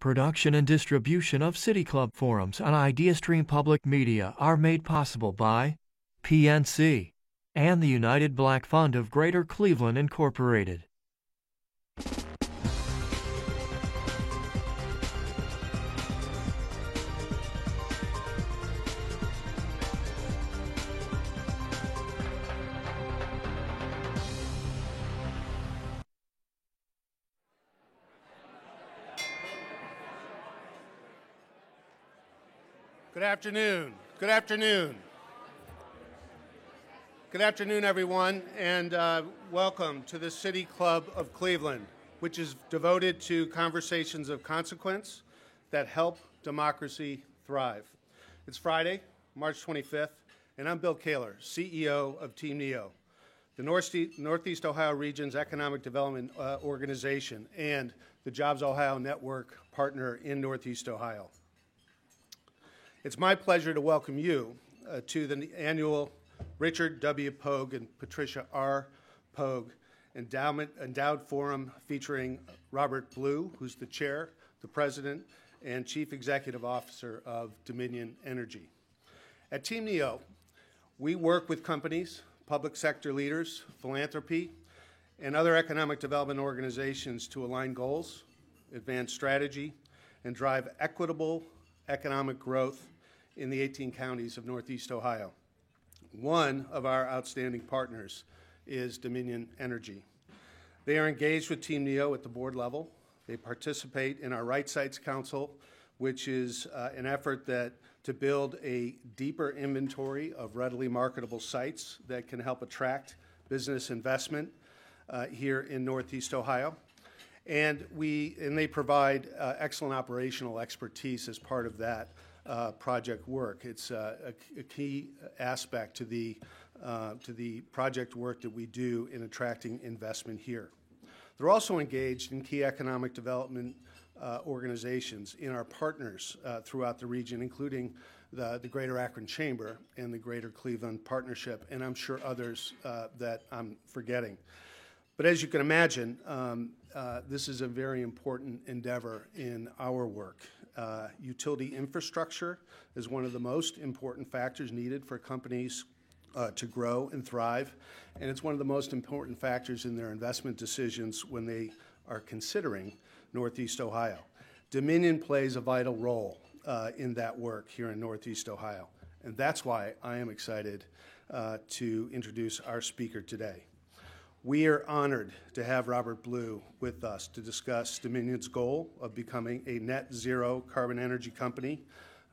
Production and distribution of City Club forums on IdeaStream Public Media are made possible by PNC and the United Black Fund of Greater Cleveland, Incorporated. Good afternoon. Good afternoon. Good afternoon, everyone, and welcome to the City Club of Cleveland, which is devoted to conversations of consequence that help democracy thrive. It's Friday, March 25th, and I'm Bill Kaler, CEO of Team NEO, the Northeast Ohio Region's Economic Development Organization and the Jobs Ohio Network partner in Northeast Ohio. It's my pleasure to welcome you to the annual Richard W. Pogue and Patricia R. Pogue Endowed Forum featuring Robert Blue, who's the chair, the president, and chief executive officer of Dominion Energy. At Team NEO, we work with companies, public sector leaders, philanthropy, and other economic development organizations to align goals, advance strategy, and drive equitable economic growth in the 18 counties of Northeast Ohio. One of our outstanding partners is Dominion Energy. They are engaged with Team NEO at the board level. They participate in our Right Sites Council, which is an effort to build a deeper inventory of readily marketable sites that can help attract business investment here in Northeast Ohio. And they provide excellent operational expertise as part of that project work. It's a key aspect to the project work that we do in attracting investment here. They're also engaged in key economic development organizations in our partners throughout the region, including the Greater Akron Chamber and the Greater Cleveland Partnership, and I'm sure others that I'm forgetting. But as you can imagine, this is a very important endeavor in our work. Utility infrastructure is one of the most important factors needed for companies to grow and thrive, and it's one of the most important factors in their investment decisions when they are considering Northeast Ohio. Dominion plays a vital role in that work here in Northeast Ohio, and that's why I am excited to introduce our speaker today. We are honored to have Robert Blue with us to discuss Dominion's goal of becoming a net zero carbon energy company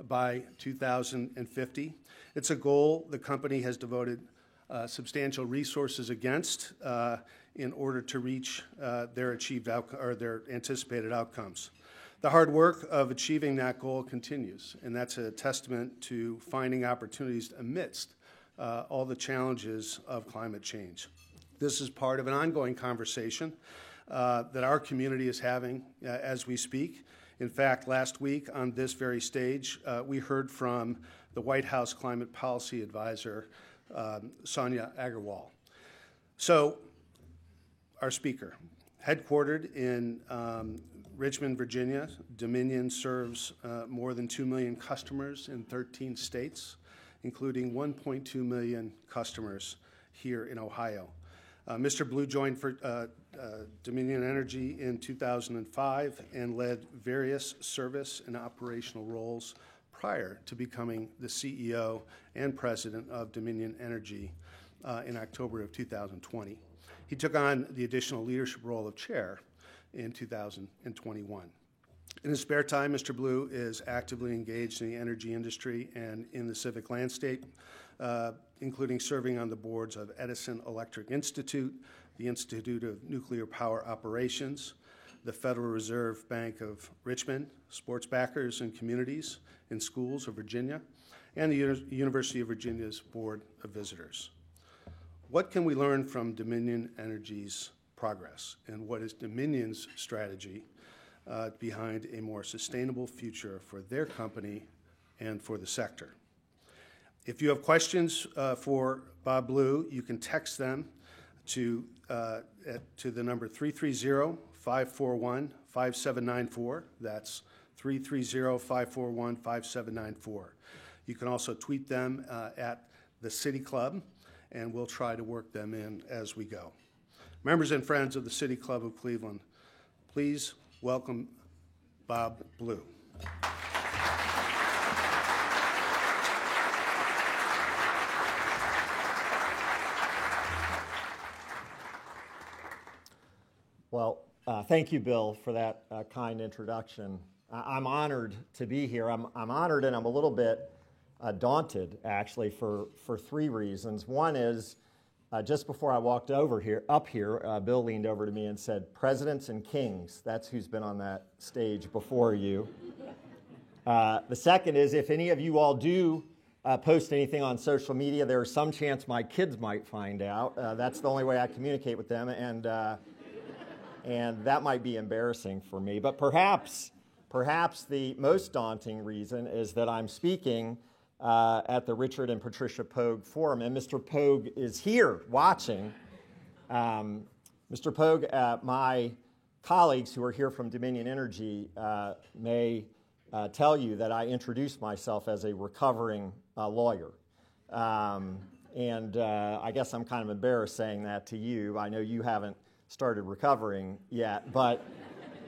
by 2050. It's a goal the company has devoted substantial resources against in order to reach their anticipated outcomes. The hard work of achieving that goal continues, and that's a testament to finding opportunities amidst all the challenges of climate change. This is part of an ongoing conversation that our community is having as we speak. In fact, last week on this very stage, we heard from the White House Climate Policy Advisor, Sonia Agarwal. So, our speaker, headquartered in Richmond, Virginia, Dominion serves more than 2 million customers in 13 states, including 1.2 million customers here in Ohio. Mr. Blue joined Dominion Energy in 2005 and led various service and operational roles prior to becoming the CEO and president of Dominion Energy in October of 2020. He took on the additional leadership role of chair in 2021. In his spare time, Mr. Blue is actively engaged in the energy industry and in the civic landscape, including serving on the boards of Edison Electric Institute, the Institute of Nuclear Power Operations, the Federal Reserve Bank of Richmond, Sports Backers and Communities in Schools of Virginia, and the University of Virginia's Board of Visitors. What can we learn from Dominion Energy's progress, and what is Dominion's strategy behind a more sustainable future for their company and for the sector? If you have questions for Bob Blue, you can text them to the number 330 330-541-5794. That's 330-541-5794. You can also tweet them at the City Club, and we'll try to work them in as we go. Members and friends of the City Club of Cleveland, please welcome Bob Blue. Well, thank you, Bill, for that kind introduction. I'm honored to be here. I'm honored and I'm a little bit daunted, actually, for three reasons. One is, just before I walked up here, Bill leaned over to me and said, "Presidents and kings, that's who's been on that stage before you." The second is, if any of you all do post anything on social media, there's some chance my kids might find out. That's the only way I communicate with them, and that might be embarrassing for me. But perhaps the most daunting reason is that I'm speaking at the Richard and Patricia Pogue Forum, and Mr. Pogue is here watching. Mr. Pogue, my colleagues who are here from Dominion Energy may tell you that I introduced myself as a recovering lawyer. And I guess I'm kind of embarrassed saying that to you. I know you haven't started recovering yet, but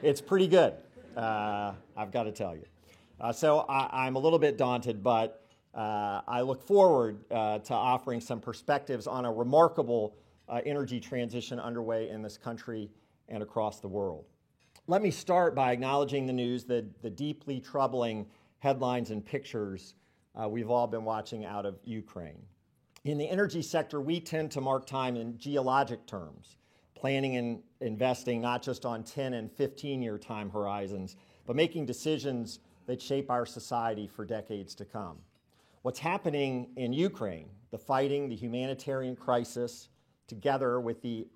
it's pretty good, I've got to tell you. So I'm a little bit daunted, but I look forward to offering some perspectives on a remarkable energy transition underway in this country and across the world. Let me start by acknowledging the news, the deeply troubling headlines and pictures we've all been watching out of Ukraine. In the energy sector, we tend to mark time in geologic terms, planning and investing not just on 10 and 15-year time horizons, but making decisions that shape our society for decades to come. What's happening in Ukraine, the fighting, the humanitarian crisis, together with the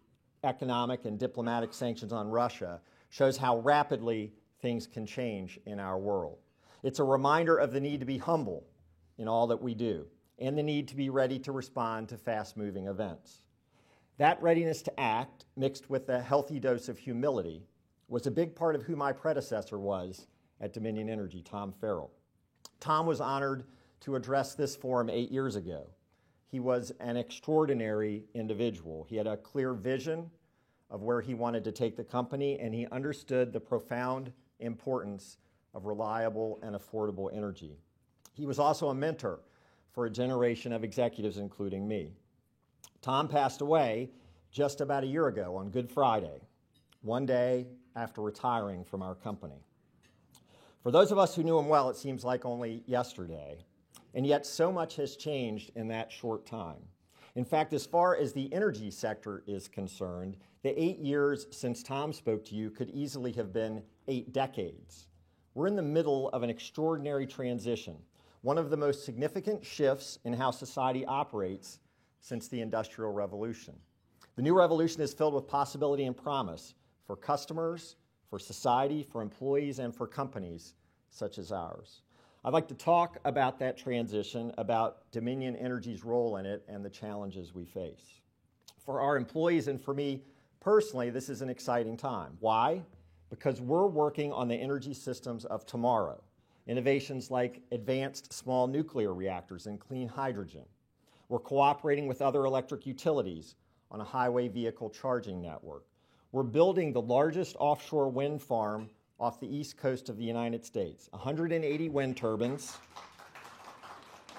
economic and diplomatic sanctions on Russia, shows how rapidly things can change in our world. It's a reminder of the need to be humble in all that we do, and the need to be ready to respond to fast-moving events. That readiness to act, mixed with a healthy dose of humility, was a big part of who my predecessor was at Dominion Energy, Tom Farrell. Tom was honored to address this forum 8 years ago. He was an extraordinary individual. He had a clear vision of where he wanted to take the company, and he understood the profound importance of reliable and affordable energy. He was also a mentor for a generation of executives, including me. Tom passed away just about a year ago on Good Friday, one day after retiring from our company. For those of us who knew him well, it seems like only yesterday, and yet so much has changed in that short time. In fact, as far as the energy sector is concerned, the 8 years since Tom spoke to you could easily have been 8 decades. We're in the middle of an extraordinary transition, one of the most significant shifts in how society operates since the Industrial Revolution. The new revolution is filled with possibility and promise for customers, for society, for employees, and for companies such as ours. I'd like to talk about that transition, about Dominion Energy's role in it, and the challenges we face. For our employees and for me personally, this is an exciting time. Why? Because we're working on the energy systems of tomorrow. Innovations like advanced small nuclear reactors and clean hydrogen. We're cooperating with other electric utilities on a highway vehicle charging network. We're building the largest offshore wind farm off the east coast of the United States. 180 wind turbines,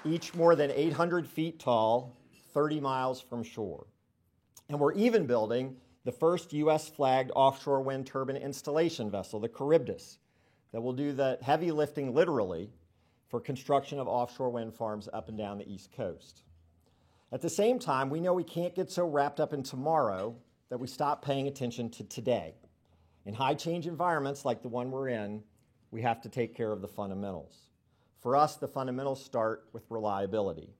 each more than 800 feet tall, 30 miles from shore. And we're even building the first U.S.-flagged offshore wind turbine installation vessel, the Charybdis, that will do the heavy lifting, literally, for construction of offshore wind farms up and down the East Coast. At the same time, we know we can't get so wrapped up in tomorrow that we stop paying attention to today. In high-change environments like the one we're in, we have to take care of the fundamentals. For us, the fundamentals start with reliability.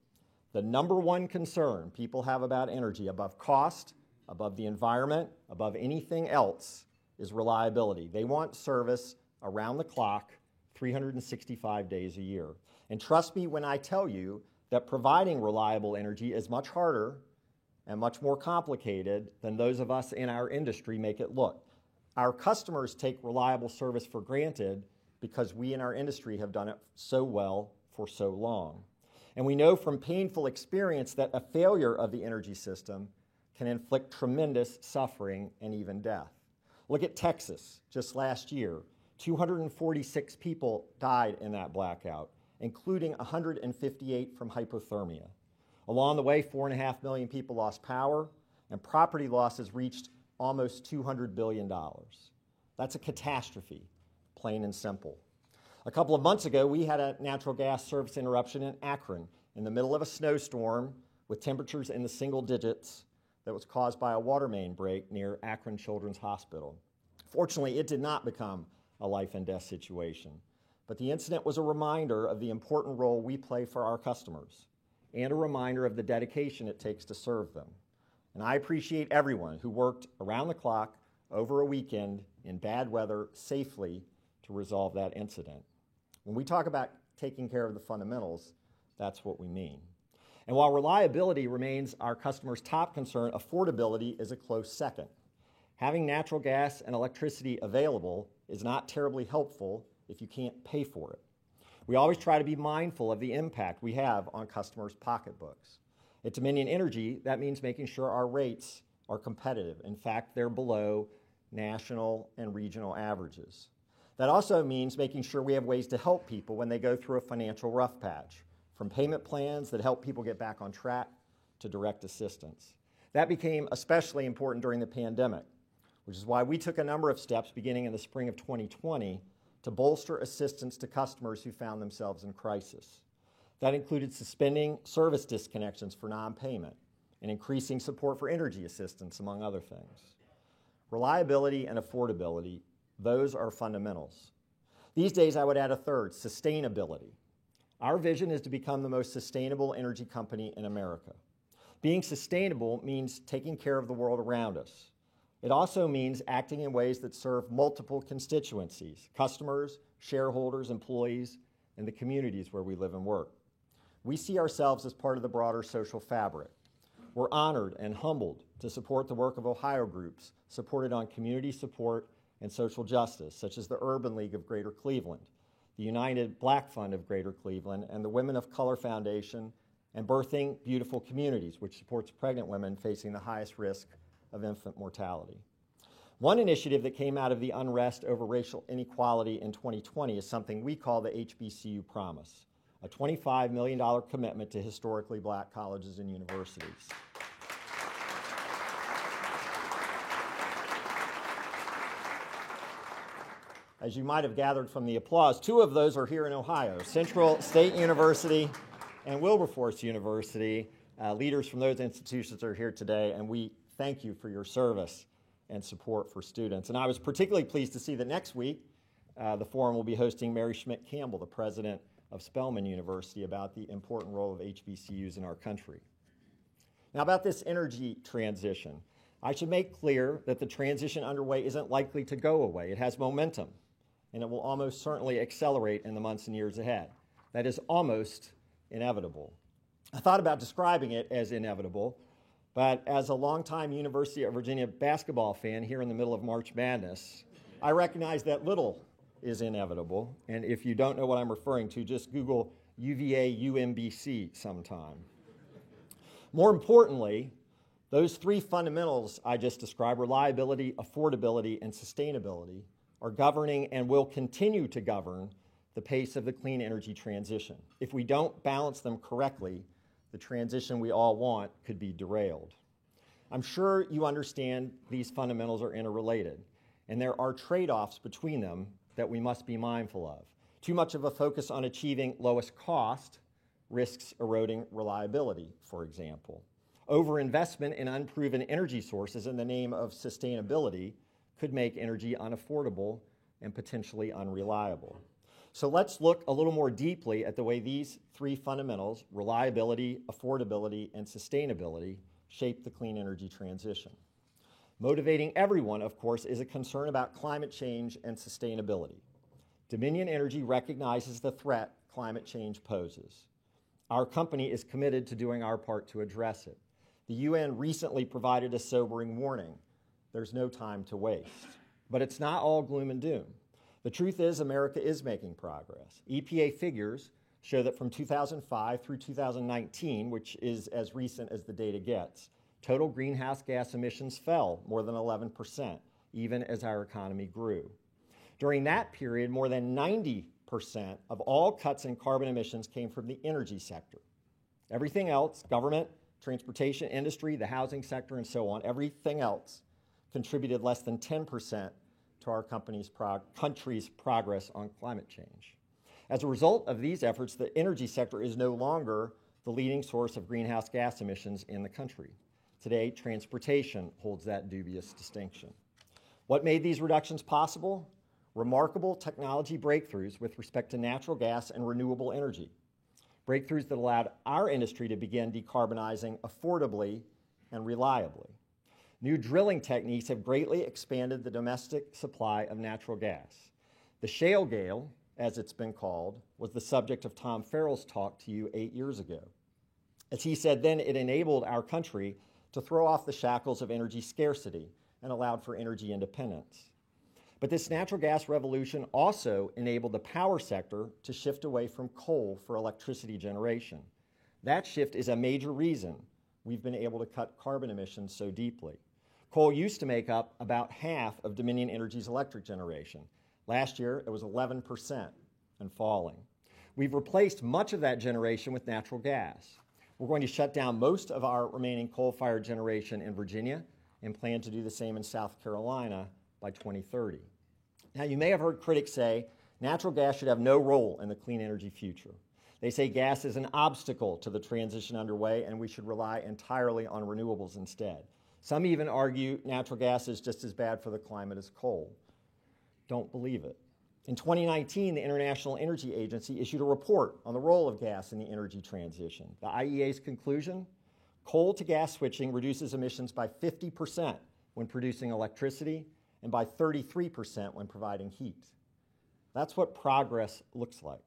The number one concern people have about energy, above cost, above the environment, above anything else, is reliability. They want service around the clock, 365 days a year. And trust me when I tell you that providing reliable energy is much harder and much more complicated than those of us in our industry make it look. Our customers take reliable service for granted because we in our industry have done it so well for so long. And we know from painful experience that a failure of the energy system can inflict tremendous suffering and even death. Look at Texas. Just last year, 246 people died in that blackout, including 158 from hypothermia. Along the way, 4.5 million people lost power, and property losses reached almost $200 billion. That's a catastrophe, plain and simple. A couple of months ago, we had a natural gas service interruption in Akron in the middle of a snowstorm with temperatures in the single digits that was caused by a water main break near Akron Children's Hospital. Fortunately, it did not become a life and death situation, but the incident was a reminder of the important role we play for our customers and a reminder of the dedication it takes to serve them. And I appreciate everyone who worked around the clock over a weekend in bad weather safely to resolve that incident. When we talk about taking care of the fundamentals, that's what we mean. And while reliability remains our customers' top concern, affordability is a close second. Having natural gas and electricity available is not terribly helpful if you can't pay for it. We always try to be mindful of the impact we have on customers' pocketbooks. At Dominion Energy, that means making sure our rates are competitive. In fact, they're below national and regional averages. That also means making sure we have ways to help people when they go through a financial rough patch, from payment plans that help people get back on track to direct assistance. That became especially important during the pandemic, which is why we took a number of steps beginning in the spring of 2020 to bolster assistance to customers who found themselves in crisis. That included suspending service disconnections for non-payment and increasing support for energy assistance, among other things. Reliability and affordability, those are fundamentals. These days, I would add a third, sustainability. Our vision is to become the most sustainable energy company in America. Being sustainable means taking care of the world around us. It also means acting in ways that serve multiple constituencies, customers, shareholders, employees, and the communities where we live and work. We see ourselves as part of the broader social fabric. We're honored and humbled to support the work of Ohio groups supported on community support and social justice, such as the Urban League of Greater Cleveland, the United Black Fund of Greater Cleveland, and the Women of Color Foundation, and Birthing Beautiful Communities, which supports pregnant women facing the highest risk of infant mortality. One initiative that came out of the unrest over racial inequality in 2020 is something we call the HBCU Promise, a $25 million commitment to historically black colleges and universities. As you might have gathered from the applause, two of those are here in Ohio, Central State University and Wilberforce University. Leaders from those institutions are here today, and we thank you for your service and support for students. And I was particularly pleased to see that next week, the forum will be hosting Mary Schmidt Campbell, the president of Spelman University, about the important role of HBCUs in our country. Now, about this energy transition, I should make clear that the transition underway isn't likely to go away. It has momentum, and it will almost certainly accelerate in the months and years ahead. That is almost inevitable. I thought about describing it as inevitable, but as a longtime University of Virginia basketball fan here in the middle of March Madness, I recognize that little is inevitable, and if you don't know what I'm referring to, just Google UVA UMBC sometime. More importantly, those three fundamentals I just described, reliability, affordability, and sustainability, are governing and will continue to govern the pace of the clean energy transition. If we don't balance them correctly, the transition we all want could be derailed. I'm sure you understand these fundamentals are interrelated, and there are trade-offs between them that we must be mindful of. Too much of a focus on achieving lowest cost risks eroding reliability, for example. Overinvestment in unproven energy sources in the name of sustainability could make energy unaffordable and potentially unreliable. So let's look a little more deeply at the way these three fundamentals, reliability, affordability, and sustainability, shape the clean energy transition. Motivating everyone, of course, is a concern about climate change and sustainability. Dominion Energy recognizes the threat climate change poses. Our company is committed to doing our part to address it. The UN recently provided a sobering warning. There's no time to waste. But it's not all gloom and doom. The truth is America is making progress. EPA figures show that from 2005 through 2019, which is as recent as the data gets, total greenhouse gas emissions fell more than 11%, even as our economy grew. During that period, more than 90% of all cuts in carbon emissions came from the energy sector. Everything else, government, transportation, industry, the housing sector, and so on, everything else contributed less than 10% to our country's progress on climate change. As a result of these efforts, the energy sector is no longer the leading source of greenhouse gas emissions in the country. Today, transportation holds that dubious distinction. What made these reductions possible? Remarkable technology breakthroughs with respect to natural gas and renewable energy. Breakthroughs that allowed our industry to begin decarbonizing affordably and reliably. New drilling techniques have greatly expanded the domestic supply of natural gas. The shale gale, as it's been called, was the subject of Tom Farrell's talk to you 8 years ago. As he said then, it enabled our country to throw off the shackles of energy scarcity and allowed for energy independence. But this natural gas revolution also enabled the power sector to shift away from coal for electricity generation. That shift is a major reason we've been able to cut carbon emissions so deeply. Coal used to make up about half of Dominion Energy's electric generation. Last year, it was 11% and falling. We've replaced much of that generation with natural gas. We're going to shut down most of our remaining coal-fired generation in Virginia and plan to do the same in South Carolina by 2030. Now, you may have heard critics say natural gas should have no role in the clean energy future. They say gas is an obstacle to the transition underway and we should rely entirely on renewables instead. Some even argue natural gas is just as bad for the climate as coal. Don't believe it. In 2019, the International Energy Agency issued a report on the role of gas in the energy transition. The IEA's conclusion? Coal to gas switching reduces emissions by 50% when producing electricity and by 33% when providing heat. That's what progress looks like.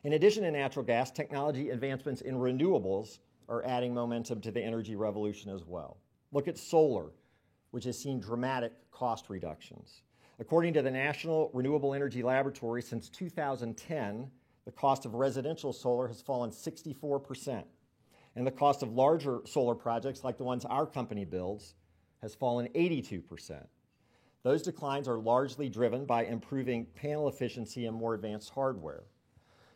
In addition to natural gas, technology advancements in renewables are adding momentum to the energy revolution as well. Look at solar, which has seen dramatic cost reductions. According to the National Renewable Energy Laboratory, since 2010, the cost of residential solar has fallen 64%, and the cost of larger solar projects, like the ones our company builds, has fallen 82%. Those declines are largely driven by improving panel efficiency and more advanced hardware.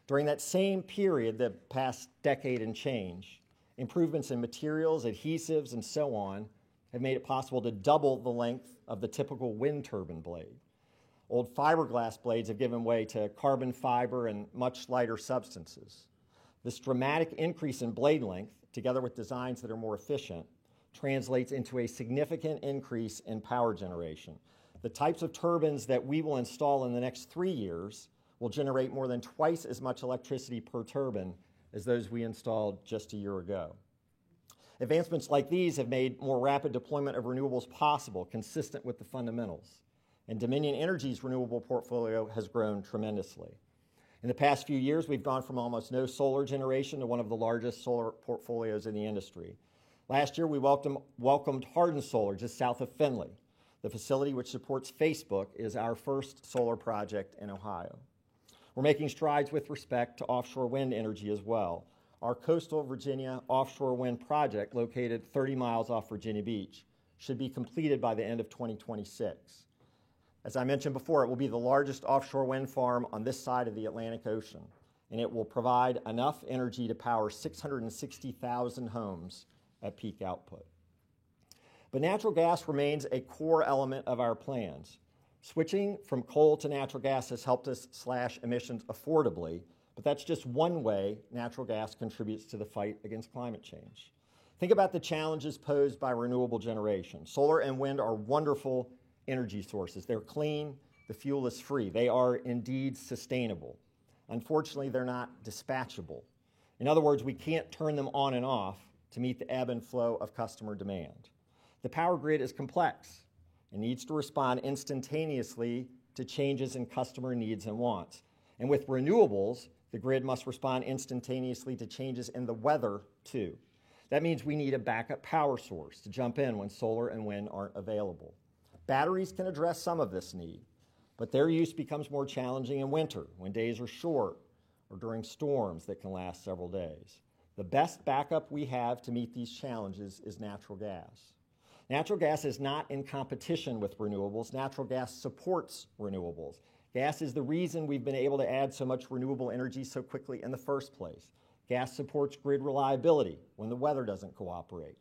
During that same period, the past decade and change, improvements in materials, adhesives, and so on have made it possible to double the length of the typical wind turbine blade. Old fiberglass blades have given way to carbon fiber and much lighter substances. This dramatic increase in blade length, together with designs that are more efficient, translates into a significant increase in power generation. The types of turbines that we will install in the next 3 years will generate more than twice as much electricity per turbine as those we installed just a year ago. Advancements like these have made more rapid deployment of renewables possible, consistent with the fundamentals. And Dominion Energy's renewable portfolio has grown tremendously. In the past few years, we've gone from almost no solar generation to one of the largest solar portfolios in the industry. Last year, we welcomed Hardin Solar just south of Findlay. The facility which supports Facebook is our first solar project in Ohio. We're making strides with respect to offshore wind energy as well. Our coastal Virginia offshore wind project, located 30 miles off Virginia Beach, should be completed by the end of 2026. As I mentioned before, it will be the largest offshore wind farm on this side of the Atlantic Ocean, and it will provide enough energy to power 660,000 homes at peak output. But natural gas remains a core element of our plans. Switching from coal to natural gas has helped us slash emissions affordably, but that's just one way natural gas contributes to the fight against climate change. Think about the challenges posed by renewable generation. Solar and wind are wonderful energy sources. They're clean, the fuel is free. They are indeed sustainable. Unfortunately, they're not dispatchable. In other words, we can't turn them on and off to meet the ebb and flow of customer demand. The power grid is complex and needs to respond instantaneously to changes in customer needs and wants. And with renewables, the grid must respond instantaneously to changes in the weather, too. That means we need a backup power source to jump in when solar and wind aren't available. Batteries can address some of this need, but their use becomes more challenging in winter when days are short or during storms that can last several days. The best backup we have to meet these challenges is natural gas. Natural gas is not in competition with renewables. Natural gas supports renewables. Gas is the reason we've been able to add so much renewable energy so quickly in the first place. Gas supports grid reliability when the weather doesn't cooperate.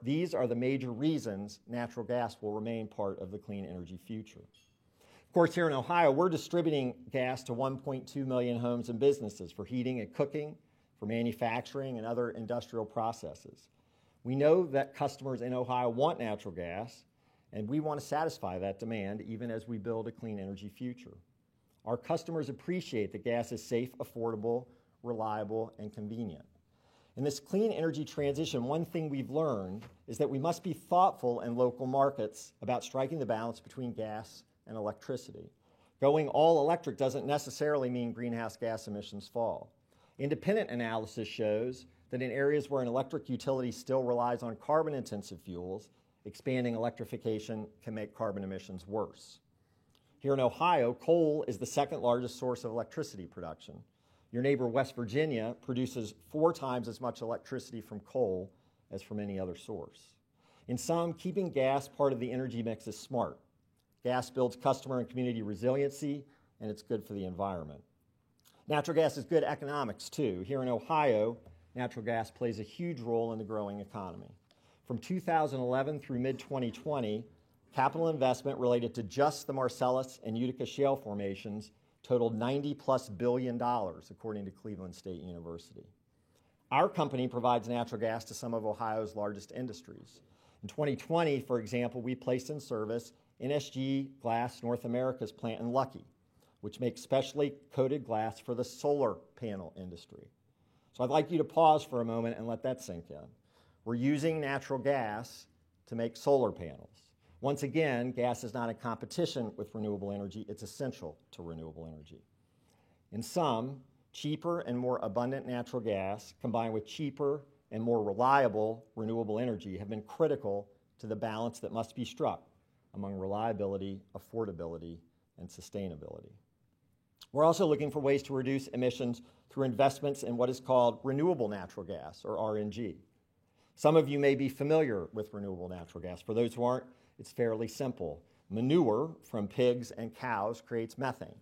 These are the major reasons natural gas will remain part of the clean energy future. Of course, here in Ohio, we're distributing gas to 1.2 million homes and businesses for heating and cooking, for manufacturing and other industrial processes. We know that customers in Ohio want natural gas, and we want to satisfy that demand even as we build a clean energy future. Our customers appreciate that gas is safe, affordable, reliable, and convenient. In this clean energy transition, one thing we've learned is that we must be thoughtful in local markets about striking the balance between gas and electricity. Going all electric doesn't necessarily mean greenhouse gas emissions fall. Independent analysis shows that in areas where an electric utility still relies on carbon-intensive fuels, expanding electrification can make carbon emissions worse. Here in Ohio, coal is the second largest source of electricity production. Your neighbor, West Virginia, produces 4 times as much electricity from coal as from any other source. In sum, keeping gas part of the energy mix is smart. Gas builds customer and community resiliency, and it's good for the environment. Natural gas is good economics, too. Here in Ohio, natural gas plays a huge role in the growing economy. From 2011 through mid-2020, capital investment related to just the Marcellus and Utica shale formations totaled $90+ billion, according to Cleveland State University. Our company provides natural gas to some of Ohio's largest industries. In 2020, for example, we placed in service NSG Glass North America's plant in Lucky, which makes specially coated glass for the solar panel industry. So I'd like you to pause for a moment and let that sink in. We're using natural gas to make solar panels. Once again, gas is not in competition with renewable energy. It's essential to renewable energy. In sum, cheaper and more abundant natural gas combined with cheaper and more reliable renewable energy have been critical to the balance that must be struck among reliability, affordability, and sustainability. We're also looking for ways to reduce emissions through investments in what is called renewable natural gas, or RNG. Some of you may be familiar with renewable natural gas. For those who aren't, it's fairly simple. Manure from pigs and cows creates methane.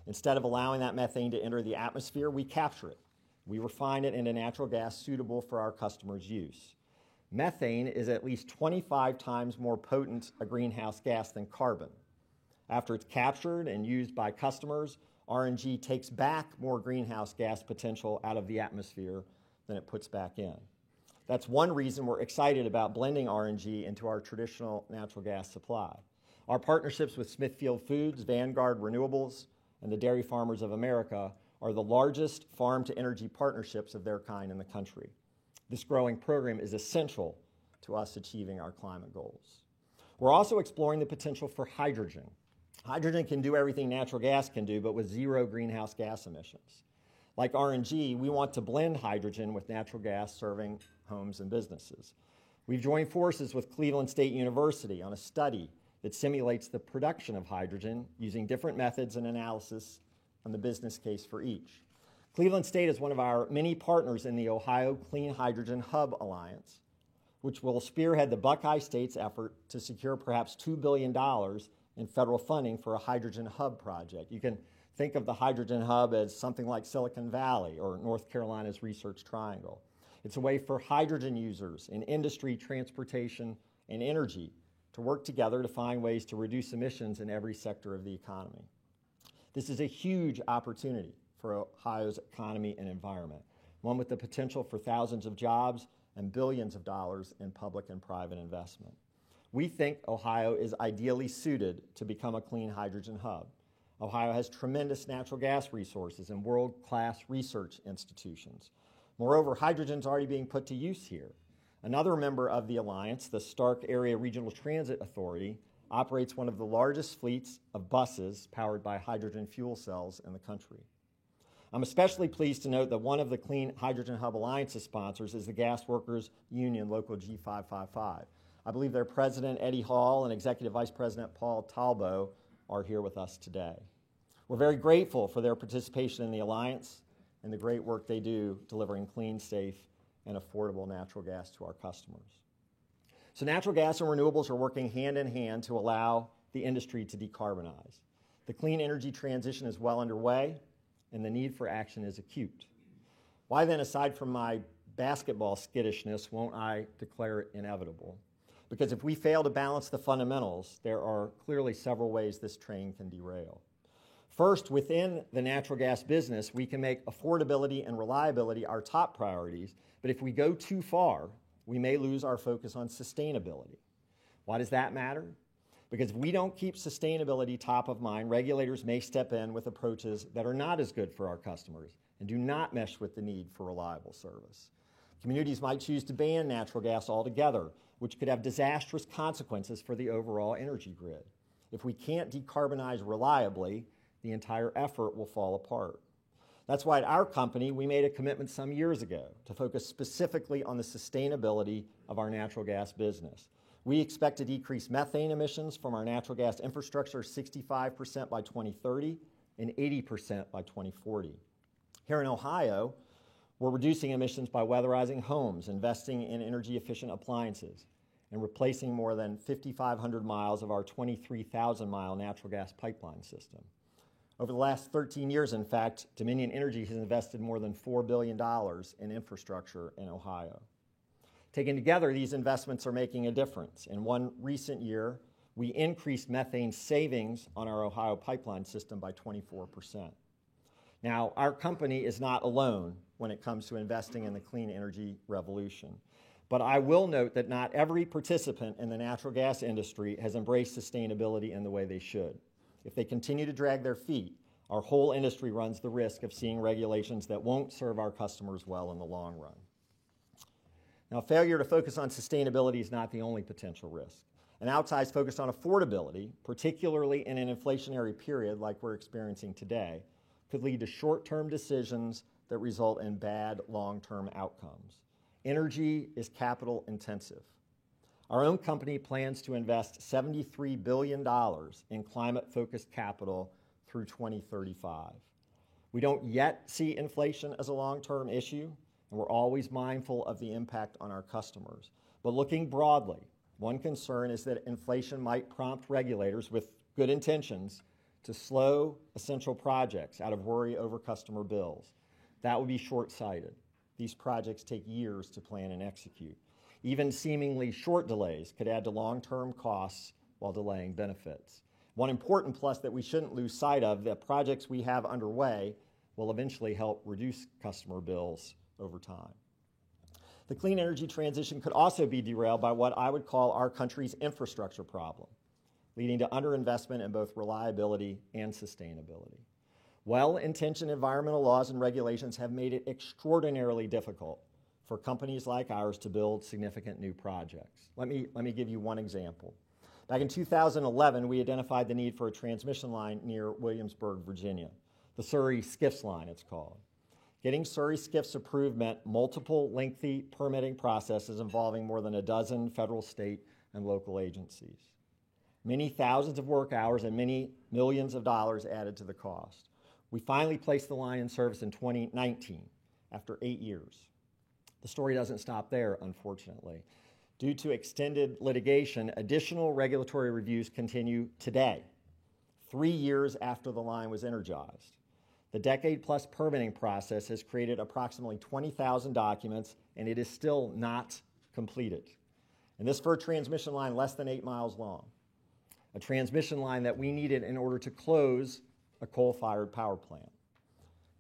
Instead of allowing that methane to enter the atmosphere, we capture it. We refine it into natural gas suitable for our customers' use. Methane is at least 25 times more potent a greenhouse gas than carbon. After it's captured and used by customers, RNG takes back more greenhouse gas potential out of the atmosphere than it puts back in. That's one reason we're excited about blending RNG into our traditional natural gas supply. Our partnerships with Smithfield Foods, Vanguard Renewables, and the Dairy Farmers of America are the largest farm-to-energy partnerships of their kind in the country. This growing program is essential to us achieving our climate goals. We're also exploring the potential for hydrogen. Hydrogen can do everything natural gas can do, but with zero greenhouse gas emissions. Like RNG, we want to blend hydrogen with natural gas serving homes and businesses. We've joined forces with Cleveland State University on a study that simulates the production of hydrogen using different methods and analysis on the business case for each. Cleveland State is one of our many partners in the Ohio Clean Hydrogen Hub Alliance, which will spearhead the Buckeye State's effort to secure perhaps $2 billion in federal funding for a hydrogen hub project. You can think of the hydrogen hub as something like Silicon Valley or North Carolina's Research Triangle. It's a way for hydrogen users in industry, transportation, and energy to work together to find ways to reduce emissions in every sector of the economy. This is a huge opportunity for Ohio's economy and environment, one with the potential for thousands of jobs and billions of dollars in public and private investment. We think Ohio is ideally suited to become a clean hydrogen hub. Ohio has tremendous natural gas resources and world-class research institutions. Moreover, hydrogen is already being put to use here. Another member of the alliance, the Stark Area Regional Transit Authority, operates one of the largest fleets of buses powered by hydrogen fuel cells in the country. I'm especially pleased to note that one of the Clean Hydrogen Hub Alliance's sponsors is the Gas Workers Union Local G555. I believe their president, Eddie Hall, and executive vice president, Paul Talbot, are here with us today. We're very grateful for their participation in the Alliance and the great work they do delivering clean, safe, and affordable natural gas to our customers. So natural gas and renewables are working hand in hand to allow the industry to decarbonize. The clean energy transition is well underway, and the need for action is acute. Why then, aside from my basketball skittishness, won't I declare it inevitable? Because if we fail to balance the fundamentals, there are clearly several ways this train can derail. First, within the natural gas business, we can make affordability and reliability our top priorities, but if we go too far, we may lose our focus on sustainability. Why does that matter? Because if we don't keep sustainability top of mind, regulators may step in with approaches that are not as good for our customers and do not mesh with the need for reliable service. Communities might choose to ban natural gas altogether, which could have disastrous consequences for the overall energy grid. If we can't decarbonize reliably, the entire effort will fall apart. That's why at our company, we made a commitment some years ago to focus specifically on the sustainability of our natural gas business. We expect to decrease methane emissions from our natural gas infrastructure 65% by 2030 and 80% by 2040. Here in Ohio, we're reducing emissions by weatherizing homes, investing in energy-efficient appliances, and replacing more than 5,500 miles of our 23,000-mile natural gas pipeline system. Over the last 13 years, in fact, Dominion Energy has invested more than $4 billion in infrastructure in Ohio. Taken together, these investments are making a difference. In one recent year, we increased methane savings on our Ohio pipeline system by 24%. Now, our company is not alone when it comes to investing in the clean energy revolution. But I will note that not every participant in the natural gas industry has embraced sustainability in the way they should. If they continue to drag their feet, our whole industry runs the risk of seeing regulations that won't serve our customers well in the long run. Now, failure to focus on sustainability is not the only potential risk. An outsized focus on affordability, particularly in an inflationary period like we're experiencing today, could lead to short-term decisions that result in bad long-term outcomes. Energy is capital intensive. Our own company plans to invest $73 billion in climate-focused capital through 2035. We don't yet see inflation as a long-term issue, and we're always mindful of the impact on our customers. But looking broadly, one concern is that inflation might prompt regulators with good intentions to slow essential projects out of worry over customer bills. That would be short-sighted. These projects take years to plan and execute. Even seemingly short delays could add to long-term costs while delaying benefits. One important plus that we shouldn't lose sight of, that projects we have underway will eventually help reduce customer bills over time. The clean energy transition could also be derailed by what I would call our country's infrastructure problem, leading to underinvestment in both reliability and sustainability. Well-intentioned environmental laws and regulations have made it extraordinarily difficult for companies like ours to build significant new projects. Let me give you one example. Back in 2011, we identified the need for a transmission line near Williamsburg, Virginia. The Surrey Skiffs line, it's called. Getting Surrey Skiffs approved meant multiple lengthy permitting processes involving more than a dozen federal, state, and local agencies. Many thousands of work hours and many millions of dollars added to the cost. We finally placed the line in service in 2019, after 8 years. The story doesn't stop there, unfortunately. Due to extended litigation, additional regulatory reviews continue today, 3 years after the line was energized. The decade-plus permitting process has created approximately 20,000 documents, and it is still not completed. And this for a transmission line less than 8 miles long, a transmission line that we needed in order to close a coal-fired power plant.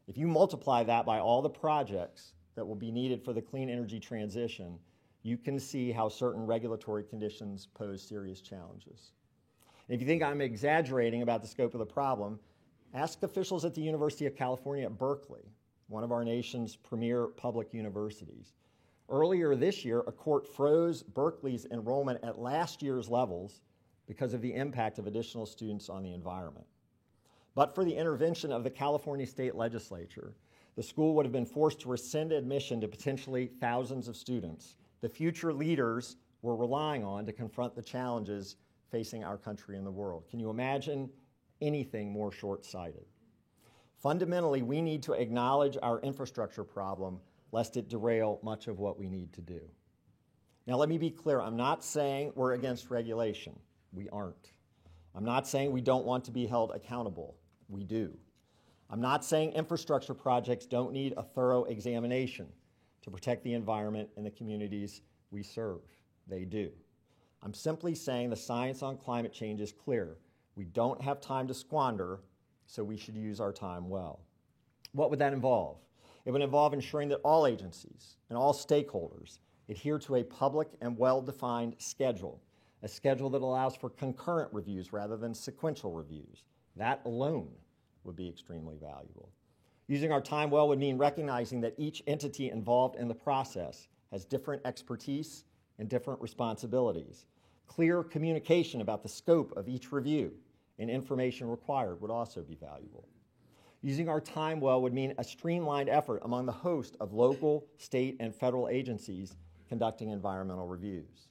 If you multiply that by all the projects that will be needed for the clean energy transition, you can see how certain regulatory conditions pose serious challenges. And if you think I'm exaggerating about the scope of the problem, ask officials at the University of California at Berkeley, one of our nation's premier public universities. Earlier this year, a court froze Berkeley's enrollment at last year's levels because of the impact of additional students on the environment. But for the intervention of the California State Legislature, the school would have been forced to rescind admission to potentially thousands of students. The future leaders we're relying on to confront the challenges facing our country and the world. Can you imagine anything more short-sighted? Fundamentally, we need to acknowledge our infrastructure problem lest it derail much of what we need to do. Now, let me be clear. I'm not saying we're against regulation. We aren't. I'm not saying we don't want to be held accountable. We do. I'm not saying infrastructure projects don't need a thorough examination to protect the environment and the communities we serve. They do. I'm simply saying the science on climate change is clear. We don't have time to squander, so we should use our time well. What would that involve? It would involve ensuring that all agencies and all stakeholders adhere to a public and well-defined schedule, a schedule that allows for concurrent reviews rather than sequential reviews. That alone would be extremely valuable. Using our time well would mean recognizing that each entity involved in the process has different expertise and different responsibilities. Clear communication about the scope of each review and information required would also be valuable. Using our time well would mean a streamlined effort among the host of local, state, and federal agencies conducting environmental reviews.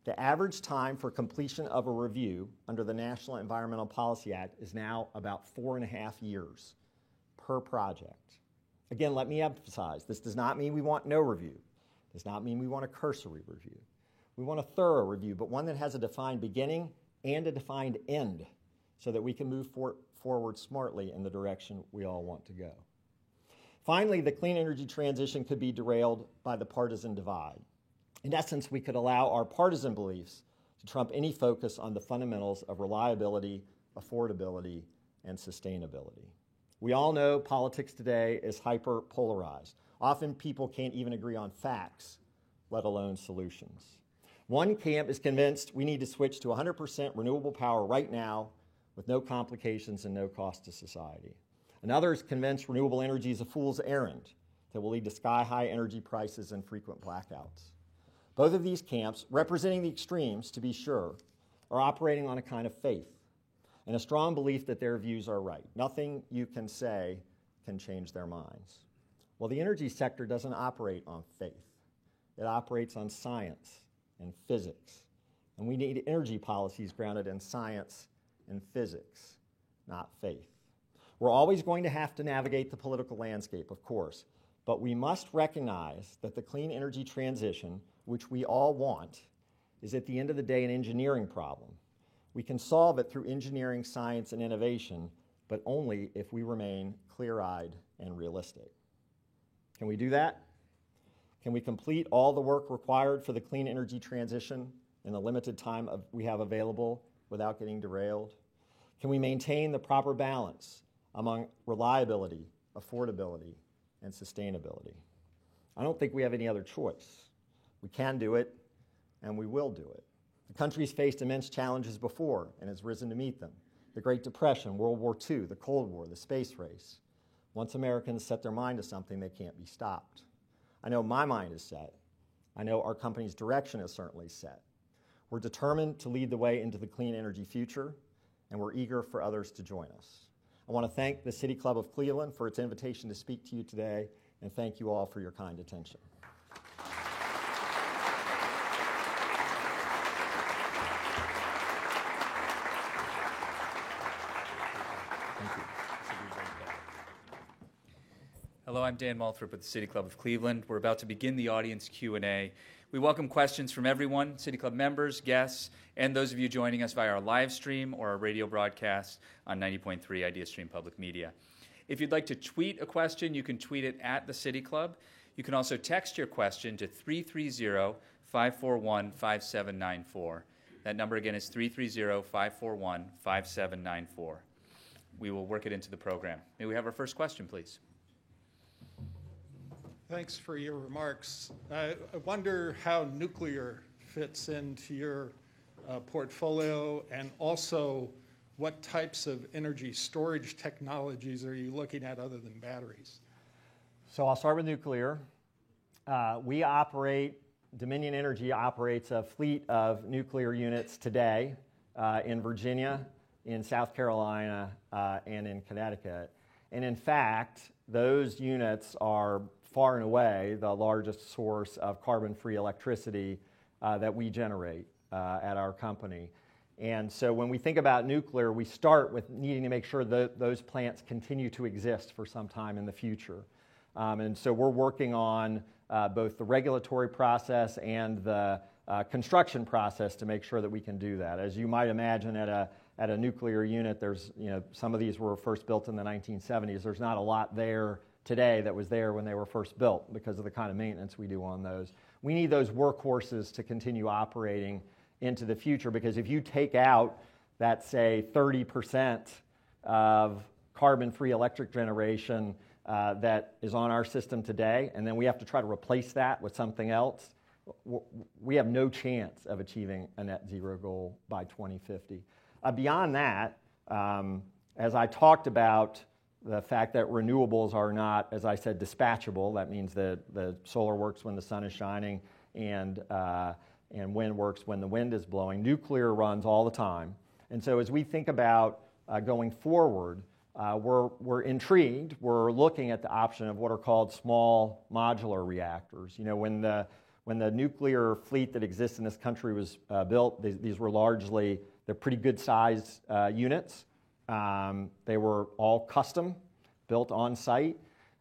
The average time for completion of a review under the National Environmental Policy Act is now about 4.5 years per project. Again, let me emphasize, this does not mean we want no review. It does not mean we want a cursory review. We want a thorough review, but one that has a defined beginning and a defined end so that we can move forward smartly in the direction we all want to go. Finally, the clean energy transition could be derailed by the partisan divide. In essence, we could allow our partisan beliefs to trump any focus on the fundamentals of reliability, affordability, and sustainability. We all know politics today is hyper-polarized. Often people can't even agree on facts, let alone solutions. One camp is convinced we need to switch to 100% renewable power right now with no complications and no cost to society. Another is convinced renewable energy is a fool's errand that will lead to sky-high energy prices and frequent blackouts. Both of these camps, representing the extremes, to be sure, are operating on a kind of faith and a strong belief that their views are right. Nothing you can say can change their minds. Well, the energy sector doesn't operate on faith. It operates on science and physics. And we need energy policies grounded in science and physics, not faith. We're always going to have to navigate the political landscape, of course, but we must recognize that the clean energy transition, which we all want, is at the end of the day an engineering problem. We can solve it through engineering, science, and innovation, but only if we remain clear-eyed and realistic. Can we do that? Can we complete all the work required for the clean energy transition in the limited time we have available without getting derailed? Can we maintain the proper balance among reliability, affordability, and sustainability? I don't think we have any other choice. We can do it, and we will do it. The country's faced immense challenges before and has risen to meet them. The Great Depression, World War II, the Cold War, the space race. Once Americans set their mind to something, they can't be stopped. I know my mind is set. I know our company's direction is certainly set. We're determined to lead the way into the clean energy future, and we're eager for others to join us. I want to thank the City Club of Cleveland for its invitation to speak to you today, and thank you all for your kind attention. Hello, I'm Dan Malthrop with the City Club of Cleveland. We're about to begin the audience Q&A. We welcome questions from everyone, City Club members, guests, and those of you joining us via our live stream or our radio broadcast on 90.3 IdeaStream Public Media. If you'd like to tweet a question, you can tweet it at the City Club. You can also text your question to 330-541-5794. That number again is 330-541-5794. We will work it into the program. May we have our first question, please? Thanks for your remarks. I wonder how nuclear fits into your portfolio, and also what types of energy storage technologies are you looking at other than batteries? So I'll start with nuclear. Dominion Energy operates a fleet of nuclear units today in Virginia, in South Carolina, and in Connecticut. And in fact, those units are far and away the largest source of carbon-free electricity that we generate at our company. And so when we think about nuclear, we start with needing to make sure that those plants continue to exist for some time in the future. And so we're working on both the regulatory process and the construction process to make sure that we can do that. As you might imagine, at a nuclear unit, there's, some of these were first built in the 1970s. There's not a lot there today that was there when they were first built because of the kind of maintenance we do on those. We need those workhorses to continue operating into the future, because if you take out that, say, 30% of carbon-free electric generation that is on our system today, and then we have to try to replace that with something else, we have no chance of achieving a net zero goal by 2050. Beyond that, as I talked about the fact that renewables are not, as I said, dispatchable, that means that the solar works when the sun is shining and wind works when the wind is blowing. Nuclear runs all the time. And so as we think about going forward, we're intrigued. We're looking at the option of what are called small modular reactors. When the nuclear fleet that exists in this country was built, these were largely, they're pretty good sized units. They were all custom, built on site.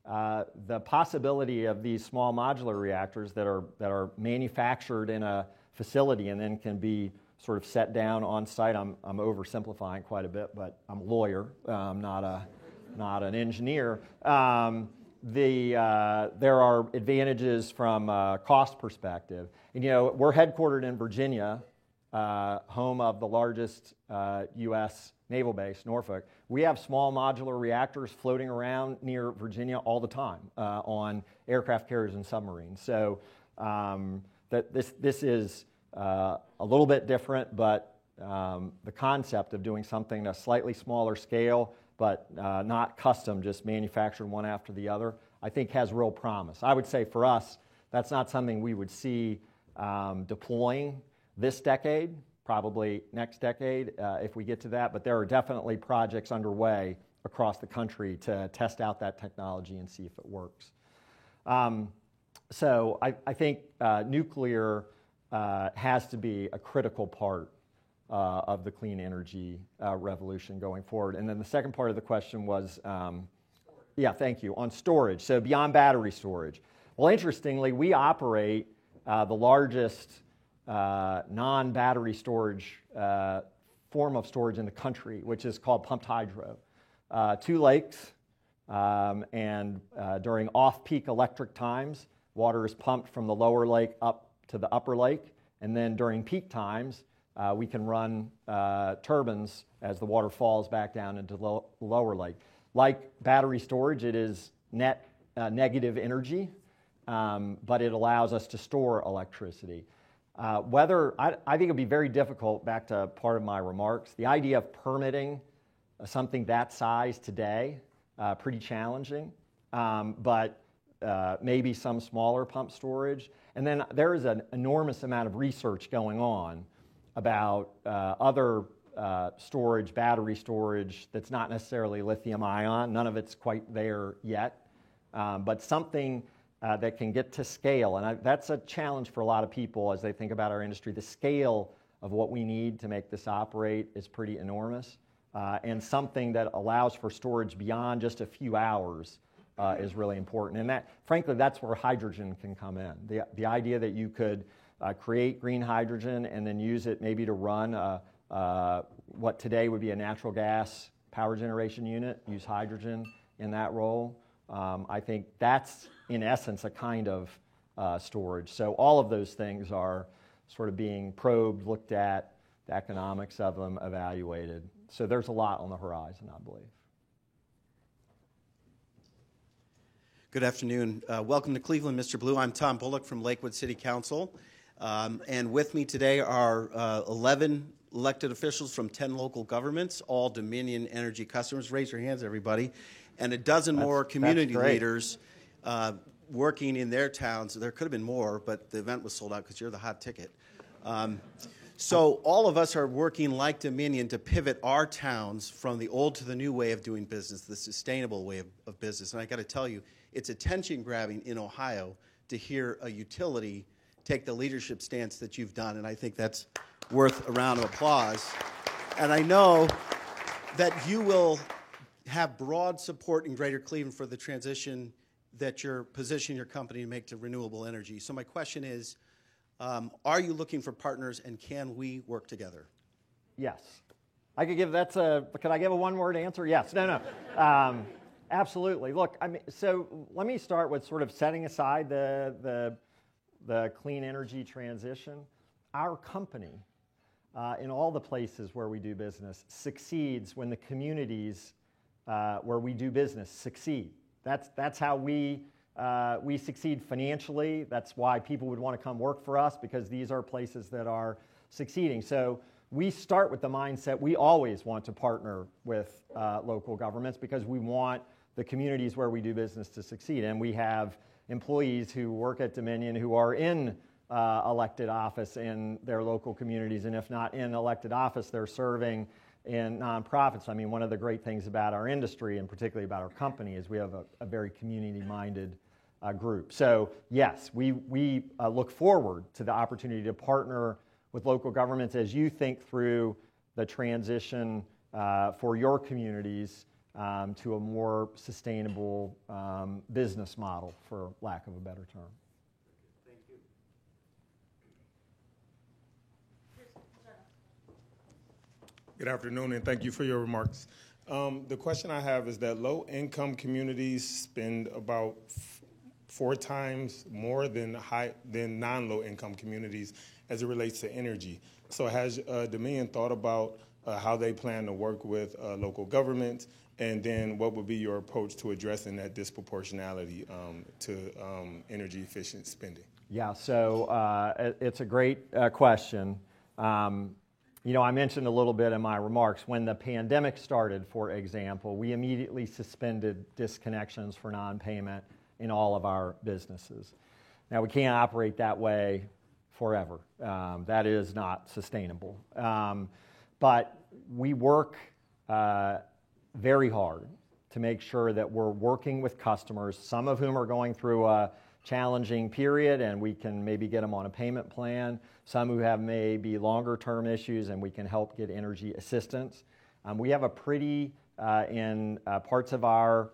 The possibility of these small modular reactors that are manufactured in a facility and then can be sort of set down on site. I'm oversimplifying quite a bit, but I'm a lawyer. I'm not an engineer. There are advantages from a cost perspective. And, we're headquartered in Virginia, home of the largest U.S. naval base, Norfolk. We have small modular reactors floating around near Virginia all the time on aircraft carriers and submarines. So this is a little bit different, but the concept of doing something at a slightly smaller scale, but not custom, just manufactured one after the other, I think has real promise. I would say for us, that's not something we would see deploying this decade, probably next decade if we get to that, but there are definitely projects underway across the country to test out that technology and see if it works. So I think nuclear has to be a critical part of the clean energy revolution going forward. And then the second part of the question was, yeah, thank you, on storage. So beyond battery storage. Well, interestingly, we operate the largest non-battery storage form of storage in the country, which is called pumped hydro. 2 lakes, and during off-peak electric times, water is pumped from the lower lake up to the upper lake, and then during peak times, we can run turbines as the water falls back down into the lower lake. Like battery storage, it is net negative energy, but it allows us to store electricity. I think it would be very difficult, back to part of my remarks, the idea of permitting something that size today, pretty challenging, but maybe some smaller pump storage. And then there is an enormous amount of research going on about other storage, battery storage, that's not necessarily lithium ion. None of it's quite there yet, but something that can get to scale. And that's a challenge for a lot of people as they think about our industry. The scale of what we need to make this operate is pretty enormous, and something that allows for storage beyond just a few hours is really important. And that, frankly, that's where hydrogen can come in. The idea that you could create green hydrogen and then use it maybe to run what today would be a natural gas power generation unit, use hydrogen in that role. I think that's, in essence, a kind of storage. So all of those things are sort of being probed, looked at, the economics of them evaluated. So there's a lot on the horizon, I believe. Good afternoon. Welcome to Cleveland, Mr. Blue. I'm Tom Bullock from Lakewood City Council. And with me today are 11 elected officials from 10 local governments, all Dominion Energy customers. Raise your hands, everybody. And a dozen more community leaders working in their towns. There could have been more, but the event was sold out because you're the hot ticket. So all of us are working like Dominion to pivot our towns from the old to the new way of doing business, the sustainable way of business. And I got to tell you, it's attention-grabbing in Ohio to hear a utility take the leadership stance that you've done, and I think that's worth a round of applause. And I know that you will have broad support in Greater Cleveland for the transition that you're positioning your company to make to renewable energy. So my question is, are you looking for partners, and can we work together? Yes. I could give could I give a one-word answer? Yes. No. Absolutely. Look, so let me start with sort of setting aside the clean energy transition. Our company, in all the places where we do business, succeeds when the communities where we do business succeed. That's how we succeed financially. That's why people would want to come work for us, because these are places that are succeeding. So we start with the mindset we always want to partner with local governments, because we want the communities where we do business to succeed. And we have employees who work at Dominion who are in elected office in their local communities, and if not in elected office, they're serving in nonprofits. I mean, one of the great things about our industry, and particularly about our company, is we have a very community-minded group. So yes, we look forward to the opportunity to partner with local governments as you think through the transition for your communities to a more sustainable business model, for lack of a better term. Thank you. Good afternoon, and thank you for your remarks. The question I have is that low-income communities spend about 4 times more than non-low-income communities as it relates to energy. So has Dominion thought about how they plan to work with local governments, and then what would be your approach to addressing that disproportionality to energy efficient spending? Yeah, so it's a great question. I mentioned a little bit in my remarks, when the pandemic started, for example, we immediately suspended disconnections for non-payment in all of our businesses. Now, we can't operate that way forever. That is not sustainable. But we work very hard to make sure that we're working with customers, some of whom are going through a challenging period, and we can maybe get them on a payment plan, some who have maybe longer term issues, and we can help get energy assistance. We have in parts of our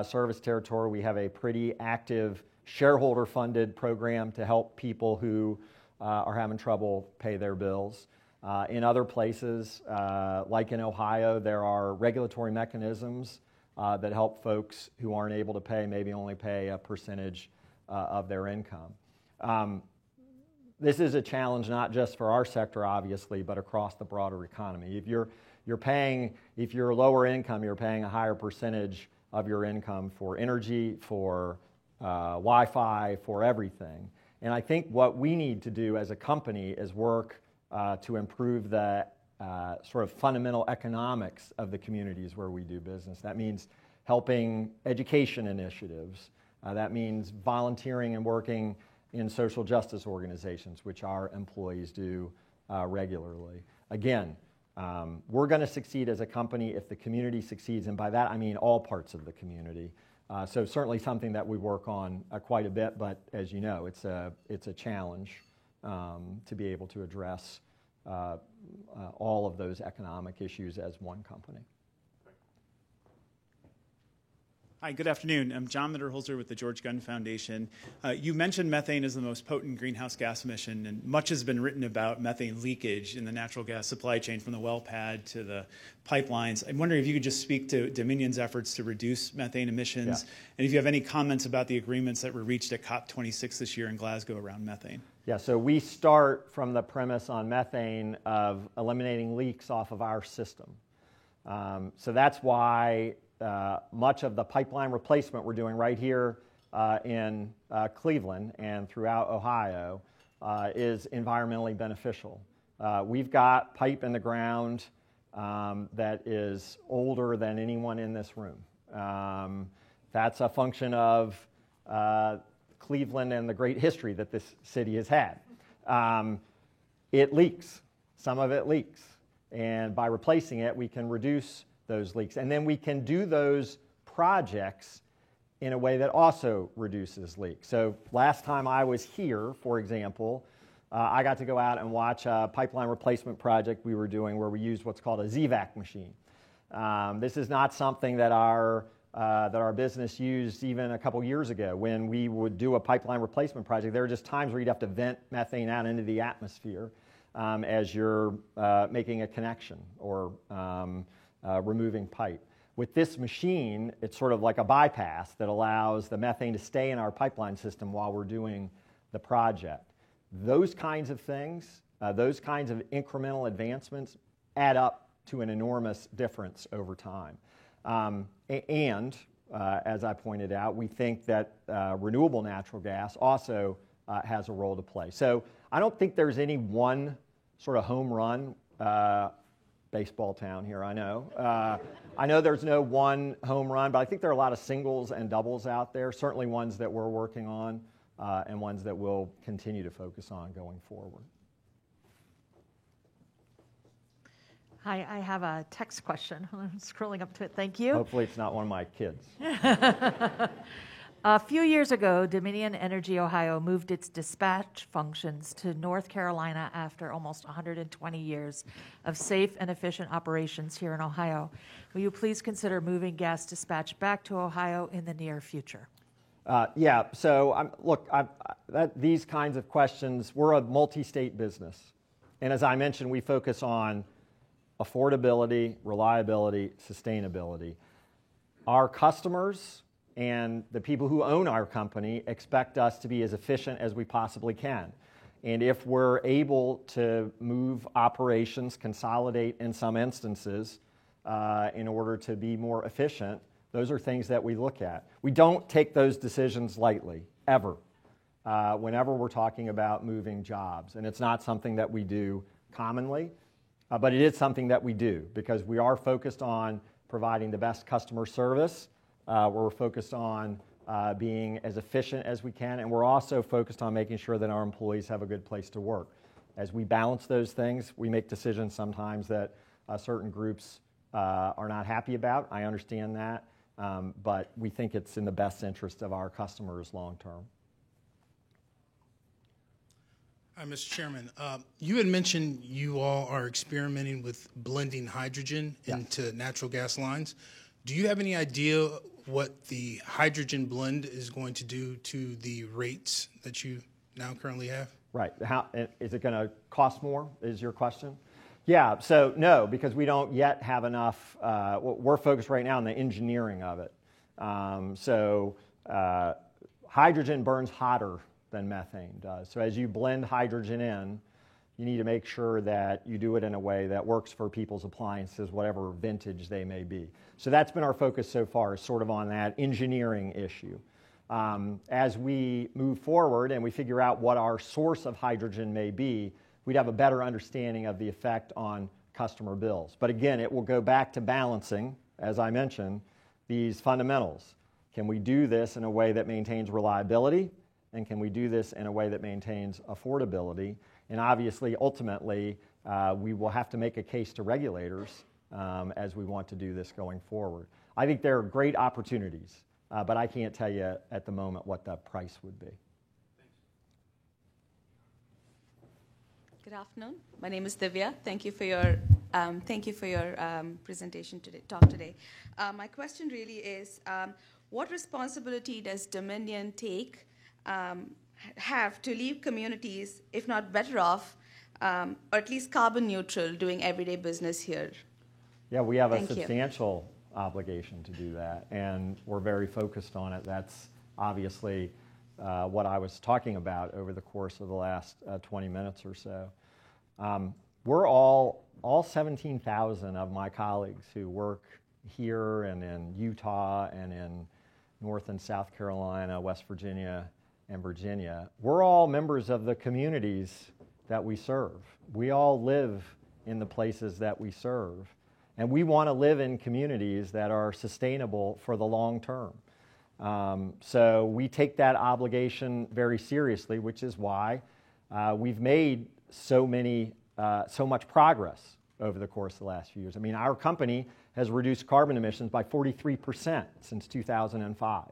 service territory, we have a pretty active shareholder-funded program to help people who are having trouble pay their bills. In other places, like in Ohio, there are regulatory mechanisms that help folks who aren't able to pay, maybe only pay a percentage of their income. This is a challenge not just for our sector, obviously, but across the broader economy. If you're lower income, you're paying a higher percentage of your income for energy, for Wi-Fi, for everything. And I think what we need to do as a company is work to improve the sort of fundamental economics of the communities where we do business. That means helping education initiatives. That means volunteering and working in social justice organizations, which our employees do regularly. Again, we're going to succeed as a company if the community succeeds, and by that I mean all parts of the community. So certainly something that we work on quite a bit, but as you know, it's a challenge to be able to address all of those economic issues as one company. Hi, good afternoon. I'm John Mitterholzer with the George Gund Foundation. You mentioned methane as the most potent greenhouse gas emission, and much has been written about methane leakage in the natural gas supply chain from the well pad to the pipelines. I'm wondering if you could just speak to Dominion's efforts to reduce methane emissions, and if you have any comments about the agreements that were reached at COP26 this year in Glasgow around methane. Yeah, so we start from the premise on methane of eliminating leaks off of our system. So that's why much of the pipeline replacement we're doing right here in Cleveland and throughout Ohio is environmentally beneficial. We've got pipe in the ground that is older than anyone in this room. That's a function of Cleveland and the great history that this city has had. It leaks. Some of it leaks. And by replacing it, we can reduce those leaks. And then we can do those projects in a way that also reduces leaks. So last time I was here, for example, I got to go out and watch a pipeline replacement project we were doing where we used what's called a ZVAC machine. This is not something that our business used even a couple years ago. When we would do a pipeline replacement project, there were just times where you'd have to vent methane out into the atmosphere as you're making a connection or removing pipe. With this machine, it's sort of like a bypass that allows the methane to stay in our pipeline system while we're doing the project. Those kinds of things, those kinds of incremental advancements add up to an enormous difference over time. As I pointed out, we think that renewable natural gas also has a role to play. So I don't think there's any one sort of home run, baseball town here, I know. I know there's no one home run, but I think there are a lot of singles and doubles out there, certainly ones that we're working on and ones that we'll continue to focus on going forward. Hi, I have a text question. I'm scrolling up to it. Thank you. Hopefully it's not one of my kids. A few years ago, Dominion Energy Ohio moved its dispatch functions to North Carolina after almost 120 years of safe and efficient operations here in Ohio. Will you please consider moving gas dispatch back to Ohio in the near future? Yeah, so look, these kinds of questions, we're a multi-state business. And as I mentioned, we focus on affordability, reliability, sustainability. Our customers and the people who own our company expect us to be as efficient as we possibly can. And if we're able to move operations, consolidate in some instances in order to be more efficient, those are things that we look at. We don't take those decisions lightly, ever, whenever we're talking about moving jobs. And it's not something that we do commonly, but it is something that we do because we are focused on providing the best customer service. We're focused on being as efficient as we can, and we're also focused on making sure that our employees have a good place to work. As we balance those things, we make decisions sometimes that certain groups are not happy about. I understand that, but we think it's in the best interest of our customers long term. Hi, Mr. Chairman. You had mentioned you all are experimenting with blending hydrogen into natural gas lines. Do you have any idea what the hydrogen blend is going to do to the rates that you now currently have? Right. How is it going to cost more, is your question? Yeah, so no, because we don't yet have enough. We're focused right now on the engineering of it. Hydrogen burns hotter than methane does. So as you blend hydrogen in, you need to make sure that you do it in a way that works for people's appliances, whatever vintage they may be. So that's been our focus so far, is sort of on that engineering issue. As we move forward and we figure out what our source of hydrogen may be, we'd have a better understanding of the effect on customer bills. But again, it will go back to balancing, as I mentioned, these fundamentals. Can we do this in a way that maintains reliability? And can we do this in a way that maintains affordability? And obviously, ultimately, we will have to make a case to regulators as we want to do this going forward. I think there are great opportunities, but I can't tell you at the moment what the price would be. Good afternoon. My name is Divya. Thank you for your presentation today, talk today. My question really is, what responsibility does Dominion have to leave communities, if not better off, or at least carbon neutral, doing everyday business here? Yeah, we have a substantial obligation to do that, and we're very focused on it. That's obviously what I was talking about over the course of the last 20 minutes or so. We're all 17,000 of my colleagues who work here and in Utah and in North and South Carolina, West Virginia, and Virginia. We're all members of the communities that we serve. We all live in the places that we serve, and we want to live in communities that are sustainable for the long term. So we take that obligation very seriously, which is why we've made so much progress over the course of the last few years. I mean, our company has reduced carbon emissions by 43% since 2005.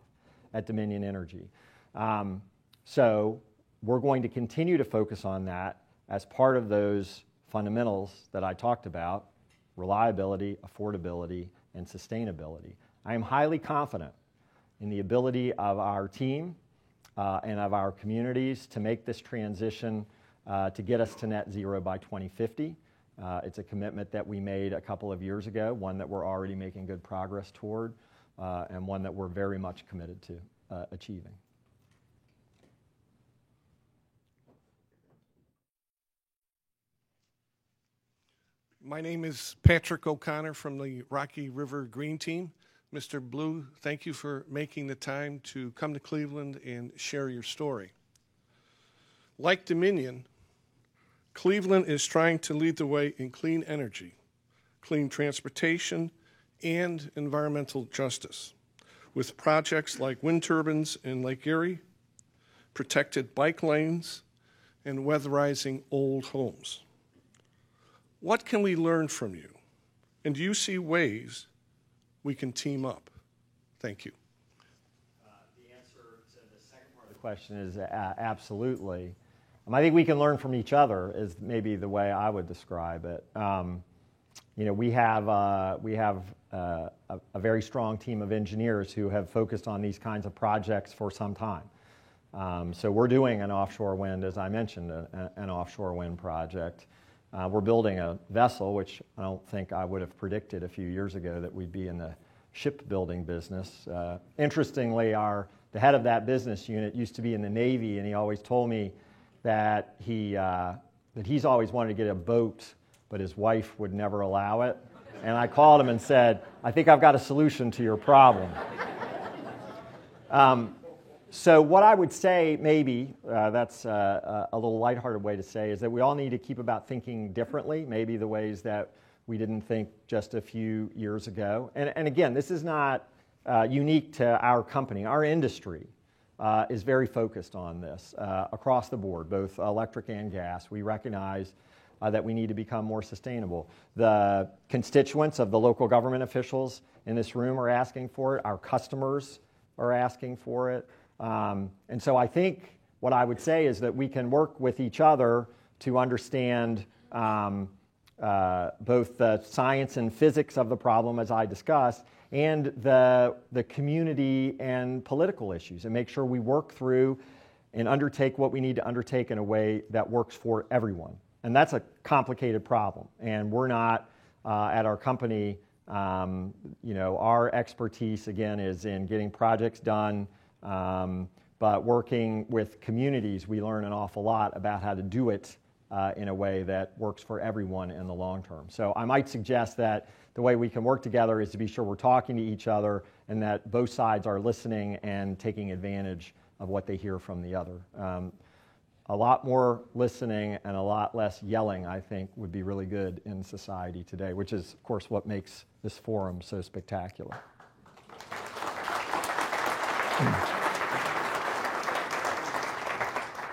at Dominion Energy. So we're going to continue to focus on that as part of those fundamentals that I talked about: reliability, affordability, and sustainability. I am highly confident in the ability of our team and of our communities to make this transition to get us to net zero by 2050. It's a commitment that we made a couple of years ago, one that we're already making good progress toward, and one that we're very much committed to achieving. My name is Patrick O'Connor from the Rocky River Green Team. Mr. Blue, thank you for making the time to come to Cleveland and share your story. Like Dominion, Cleveland is trying to lead the way in clean energy, clean transportation, and environmental justice, with projects like wind turbines in Lake Erie, protected bike lanes, and weatherizing old homes. What can we learn from you? And do you see ways we can team up? Thank you. The answer to the second part of the question is absolutely. I think we can learn from each other is maybe the way I would describe it. We have a very strong team of engineers who have focused on these kinds of projects for some time. So we're doing an offshore wind, as I mentioned, an offshore wind project. We're building a vessel, which I don't think I would have predicted a few years ago that we'd be in the shipbuilding business. Interestingly, the head of that business unit used to be in the Navy, and he always told me that he's always wanted to get a boat, but his wife would never allow it. And I called him and said, I think I've got a solution to your problem. So what I would say, maybe, that's a little lighthearted way to say, is that we all need to keep about thinking differently, maybe the ways that we didn't think just a few years ago. And again, this is not unique to our company. Our industry is very focused on this across the board, both electric and gas. We recognize that we need to become more sustainable. The constituents of the local government officials in this room are asking for it. Our customers are asking for it. And so I think what I would say is that we can work with each other to understand both the science and physics of the problem, as I discussed, and the community and political issues, and make sure we work through and undertake what we need to undertake in a way that works for everyone. And that's a complicated problem. And we're not, at our company, our expertise, again, is in getting projects done, but working with communities, we learn an awful lot about how to do it in a way that works for everyone in the long term. So I might suggest that the way we can work together is to be sure we're talking to each other and that both sides are listening and taking advantage of what they hear from the other. A lot more listening and a lot less yelling, I think, would be really good in society today, which is, of course, what makes this forum so spectacular.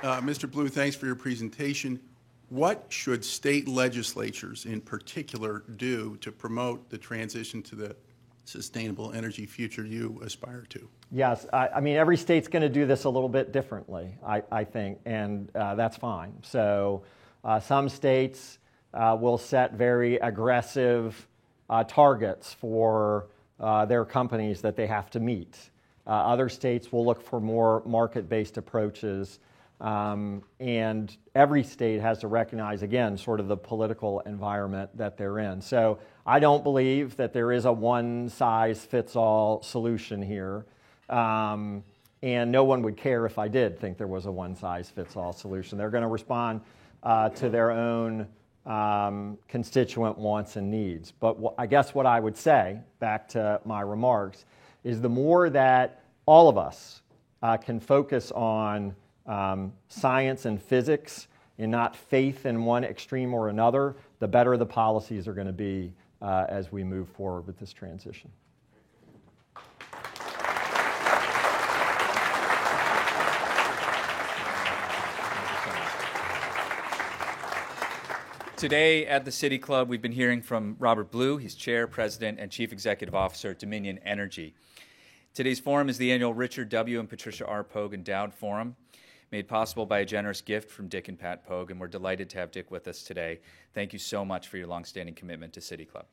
Mr. Blue, thanks for your presentation. What should state legislatures in particular do to promote the transition to the sustainable energy future you aspire to? Yes, I mean, every state's going to do this a little bit differently, I think, and that's fine. So some states will set very aggressive targets for their companies that they have to meet. Other states will look for more market-based approaches. And every state has to recognize, again, sort of the political environment that they're in. So I don't believe that there is a one-size-fits-all solution here. And no one would care if I did think there was a one-size-fits-all solution. They're going to respond to their own constituent wants and needs. But I guess what I would say, back to my remarks, is the more that all of us can focus on science and physics and not faith in one extreme or another, the better the policies are going to be as we move forward with this transition. Today at the City Club, we've been hearing from Robert Blue. He's Chair, President, and Chief Executive Officer at Dominion Energy. Today's forum is the annual Richard W. and Patricia R. Pogue Endowed Forum, made possible by a generous gift from Dick and Pat Pogue, and we're delighted to have Dick with us today. Thank you so much for your longstanding commitment to City Club.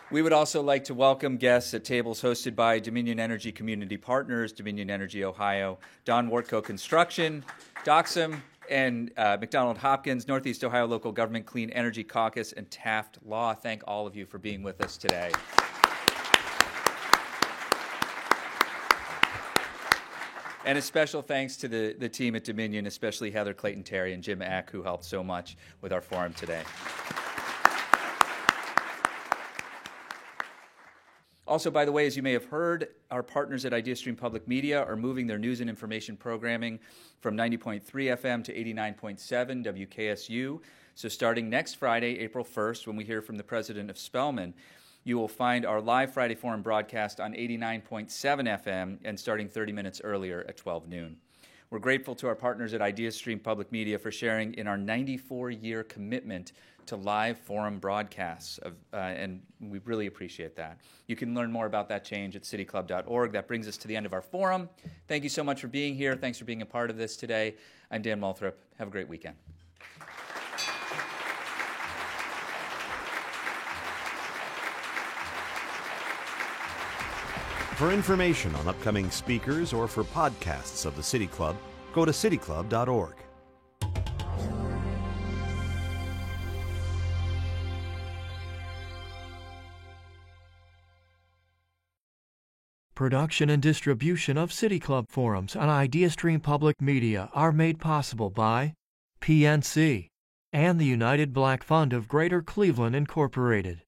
We would also like to welcome guests at tables hosted by Dominion Energy Community Partners, Dominion Energy Ohio, Don Wartco Construction, Doxum, and McDonald Hopkins, Northeast Ohio Local Government Clean Energy Caucus, and Taft Law. Thank all of you for being with us today. And a special thanks to the team at Dominion, especially Heather Clayton-Terry and Jim Eck, who helped so much with our forum today. Also, by the way, as you may have heard, our partners at IdeaStream Public Media are moving their news and information programming from 90.3 FM to 89.7 WKSU. So starting next Friday, April 1st, when we hear from the president of Spelman, you will find our live Friday Forum broadcast on 89.7 FM and starting 30 minutes earlier at 12 noon. We're grateful to our partners at IdeaStream Public Media for sharing in our 94-year commitment to live forum broadcasts, and we really appreciate that. You can learn more about that change at cityclub.org. That brings us to the end of our forum. Thank you so much for being here. Thanks for being a part of this today. I'm Dan Moulthrop. Have a great weekend. For information on upcoming speakers or for podcasts of the City Club, go to cityclub.org. Production and distribution of City Club forums on IdeaStream Public Media are made possible by PNC and the United Black Fund of Greater Cleveland, Incorporated.